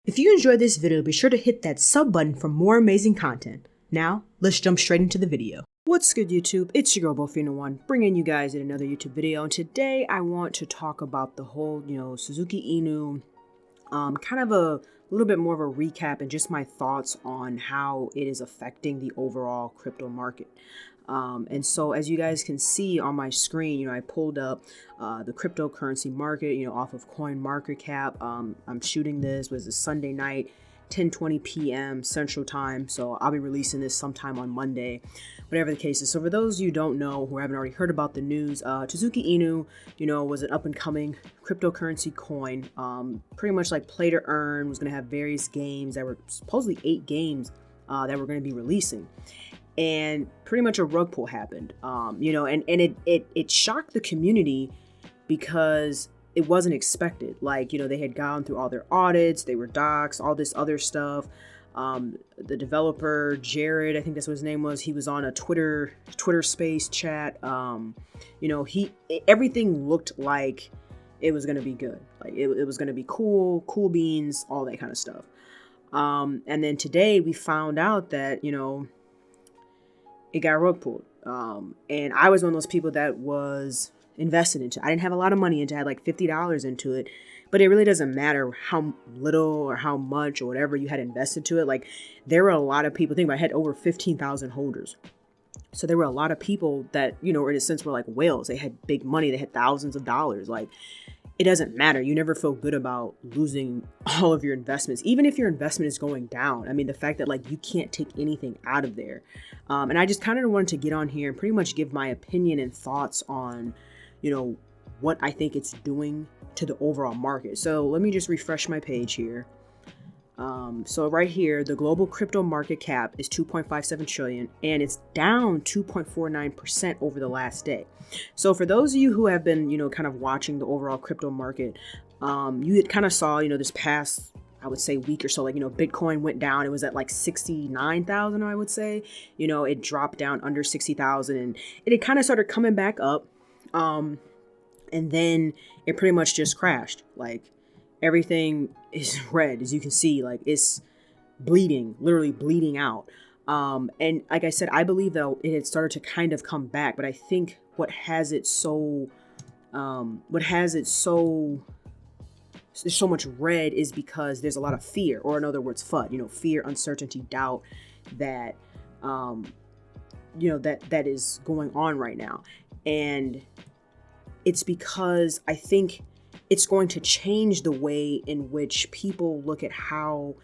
If you enjoyed this video, be sure to hit that sub button for more amazing content. Now, let's jump straight into the video. What's good, YouTube? It's your girl, Bofino1, bringing you guys in another YouTube video. And today, I want to talk about the whole, Tsuzuki Inu, kind of a little bit more of a recap and just my thoughts on how it is affecting the overall crypto market. And so as you guys can see on my screen, I pulled up the cryptocurrency market, off of CoinMarketCap. I'm shooting this was a Sunday night, 10:20 p.m. Central Time. So I'll be releasing this sometime on Monday, whatever the case is. So for those of you who don't know, who haven't already heard about the news, Tsuzuki Inu, was an up and coming cryptocurrency coin. Pretty much like play to earn, was going to have various games that were supposedly 8 games that we're going to be releasing. And pretty much a rug pull happened, and it shocked the community because it wasn't expected. Like, they had gone through all their audits, they were doxxed, all this other stuff. The developer, Jared, I think that's what his name was, he was on a Twitter space chat. Everything looked like it was going to be good. Like it was going to be cool beans, all that kind of stuff. And then today we found out that, it got rug pulled. And I was one of those people that was invested into it. I didn't have a lot of money into it. I had like $50 into it, but it really doesn't matter how little or how much or whatever you had invested to it. Like, there were a lot of people, think about it, I had over 15,000 holders. So there were a lot of people that, in a sense were like whales. They had big money. They had thousands of dollars. Like, it doesn't matter. You never feel good about losing all of your investments, even if your investment is going down. I mean, the fact that like you can't take anything out of there. And I just kind of wanted to get on here and pretty much give my opinion and thoughts on, what I think it's doing to the overall market. So let me just refresh my page here. So right here, the global crypto market cap is 2.57 trillion, and it's down 2.49% over the last day. So for those of you who have been, kind of watching the overall crypto market, you had kind of saw, this past, I would say, week or so, like, Bitcoin went down. It was at like 69,000, I would say. It dropped down under 60,000, and it kind of started coming back up. And then it pretty much just crashed. Like, everything is red, as you can see. Like, it's bleeding, literally bleeding out. And like I said, I believe that it had started to kind of come back, but I think what has it so there's so much red is because there's a lot of fear, or in other words, FUD, fear, uncertainty, doubt that, that is going on right now. And it's because I think it's going to change the way in which people look at how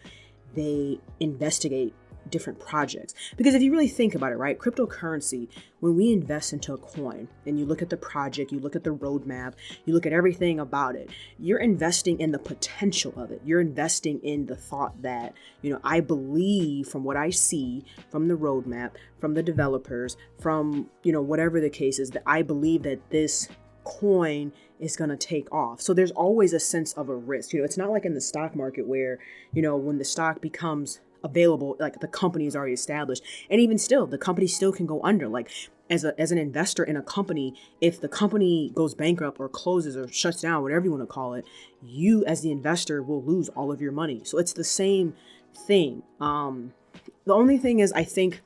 they investigate different projects. Because if you really think about it, right, cryptocurrency, when we invest into a coin and you look at the project, you look at the roadmap, you look at everything about it, you're investing in the potential of it. You're investing in the thought that, I believe from what I see from the roadmap, from the developers, from, whatever the case is, that I believe that this coin is going to take off. So there's always a sense of a risk. It's not like in the stock market where, when the stock becomes available, like the company is already established, and even still, the company still can go under. Like, as an investor in a company, if the company goes bankrupt or closes or shuts down, whatever you want to call it, you as the investor will lose all of your money. So it's the same thing. The only thing is, I think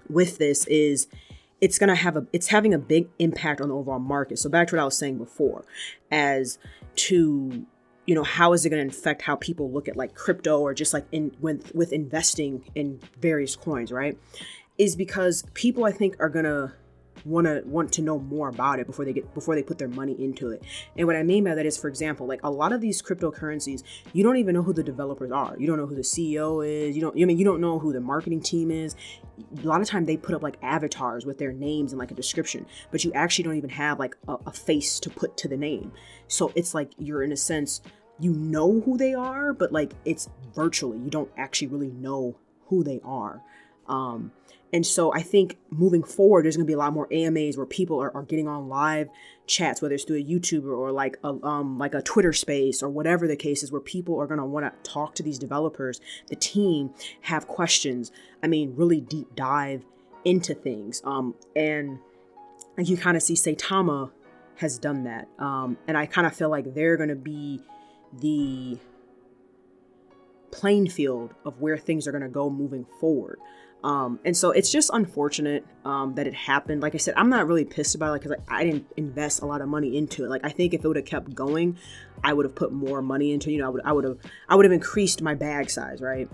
with this is it's having a big impact on the overall market. So back to what I was saying before, as to, how is it going to affect how people look at like crypto, or just like with investing in various coins, right? Is because people, I think, are going to want to know more about it before they put their money into it. And what I mean by that is, for example, like a lot of these cryptocurrencies, you don't even know who the developers are. You don't know who the CEO is. You don't know who the marketing team is. A lot of time they put up like avatars with their names and like a description, but you actually don't even have like a face to put to the name. So it's like you're, in a sense, who they are, but like it's virtually, you don't actually really know who they are. And so I think moving forward, there's going to be a lot more AMAs where people are getting on live chats, whether it's through a YouTuber or like a Twitter space or whatever the case is, where people are going to want to talk to these developers, the team, have questions. I mean, really deep dive into things. And you kind of see Saitama has done that. And I kind of feel like they're going to be playing field of where things are going to go moving forward. And so it's just unfortunate that it happened. Like I said, I'm not really pissed about it because I didn't invest a lot of money into it. Like, I think if it would have kept going, I would have put more money into, I would have increased my bag size, right?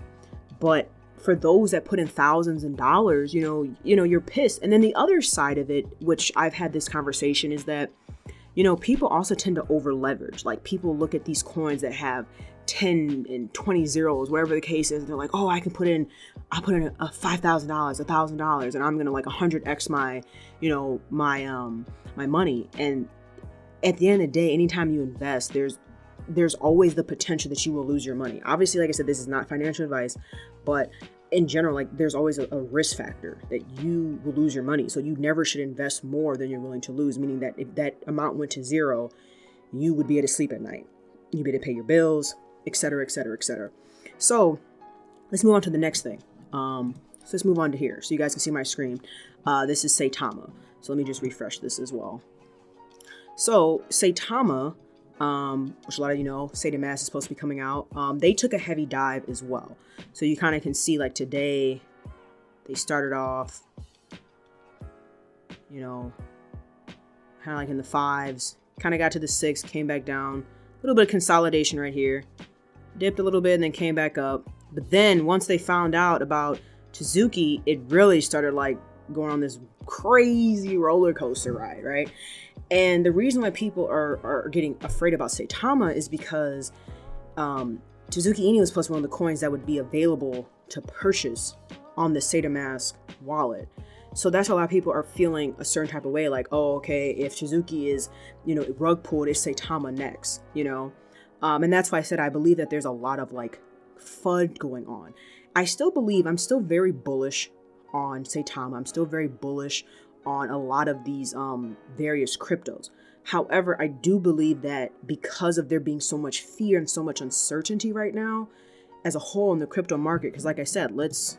But for those that put in thousands and dollars, you're pissed. And then the other side of it, which I've had this conversation, is that, people also tend to over leverage. Like, people look at these coins that have 10 and 20 zeros, whatever the case is. They're like, oh, I'll put in a $5,000, $1,000, and I'm going to like 100x my, my money. And at the end of the day, anytime you invest, there's always the potential that you will lose your money. Obviously, like I said, this is not financial advice, but in general, like, there's always a risk factor that you will lose your money. So you never should invest more than you're willing to lose, meaning that if that amount went to zero, you would be able to sleep at night. You'd be able to pay your bills, et cetera, et cetera, et cetera. So let's move on to the next thing. So let's move on to here so you guys can see my screen. This is Saitama. So let me just refresh this as well. So Saitama, which a lot of you know, Saitama is supposed to be coming out. They took a heavy dive as well. So you kind of can see, like, today they started off, kind of like in the 5s, kind of got to the 6, came back down, a little bit of consolidation right here, dipped a little bit and then came back up. But then once they found out about Tsuzuki, it really started like going on this crazy roller coaster ride, right? And the reason why people are getting afraid about Saitama is because Tsuzuki Inu was supposed to be one of the coins that would be available to purchase on the Saitama wallet. So that's why a lot of people are feeling a certain type of way, like, oh, okay, if Tsuzuki is, rug pulled, is Saitama next, and that's why I said I believe that there's a lot of like FUD going on. I'm still very bullish on Saitama. I'm still very bullish on a lot of these various cryptos. However, I do believe that because of there being so much fear and so much uncertainty right now as a whole in the crypto market, because like I said, let's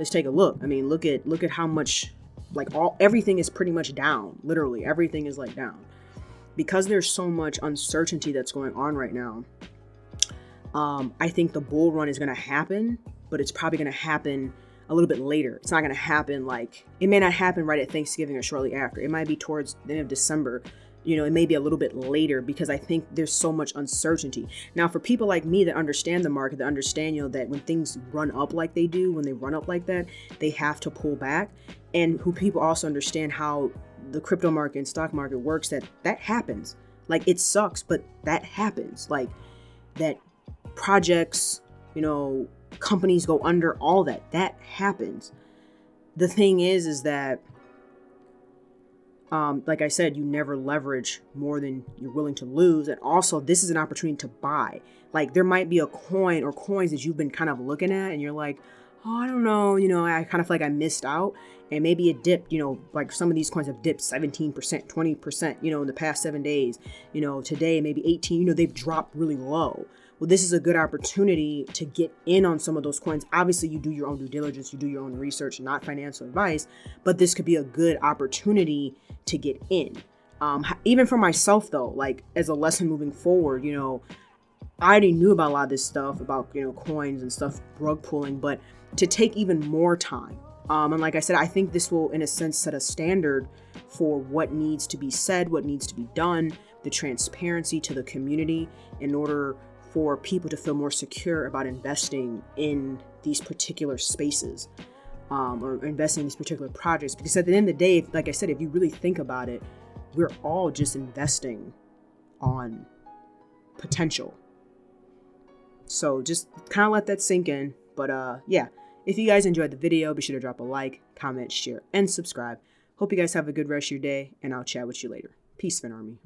take a look. I mean, look at how much, like, everything is pretty much down. Literally everything is like down because there's so much uncertainty that's going on right now. I think the bull run is going to happen, but it's probably going to happen a little bit later. It's not going to happen it may not happen right at Thanksgiving or shortly after. It might be towards the end of December. It may be a little bit later because I think there's so much uncertainty. Now, for people like me that understand the market, that understand, that when things run up like they do, when they run up like that, they have to pull back. And who people also understand how the crypto market and stock market works, that happens. Like, it sucks, but that happens. Like, that projects, companies go under, all that happens. The thing is that like I said, you never leverage more than you're willing to lose. And also, this is an opportunity to buy. Like, there might be a coin or coins that you've been kind of looking at and you're like, oh, I don't know, I kind of feel like I missed out. And maybe it dipped, like some of these coins have dipped 17%, 20%, in the past 7 days. Today, maybe 18, they've dropped really low. Well, this is a good opportunity to get in on some of those coins. Obviously, you do your own due diligence, you do your own research, not financial advice, but this could be a good opportunity to get in. Even for myself, though, like, as a lesson moving forward, I already knew about a lot of this stuff about, coins and stuff, rug pulling, but to take even more time. And like I said, I think this will, in a sense, set a standard for what needs to be said, what needs to be done, the transparency to the community in order for people to feel more secure about investing in these particular spaces, or investing in these particular projects. Because at the end of the day, like I said, if you really think about it, we're all just investing on potential. So just kind of let that sink in. But yeah, if you guys enjoyed the video, be sure to drop a like, comment, share, and subscribe. Hope you guys have a good rest of your day, and I'll chat with you later. Peace, Fin Army.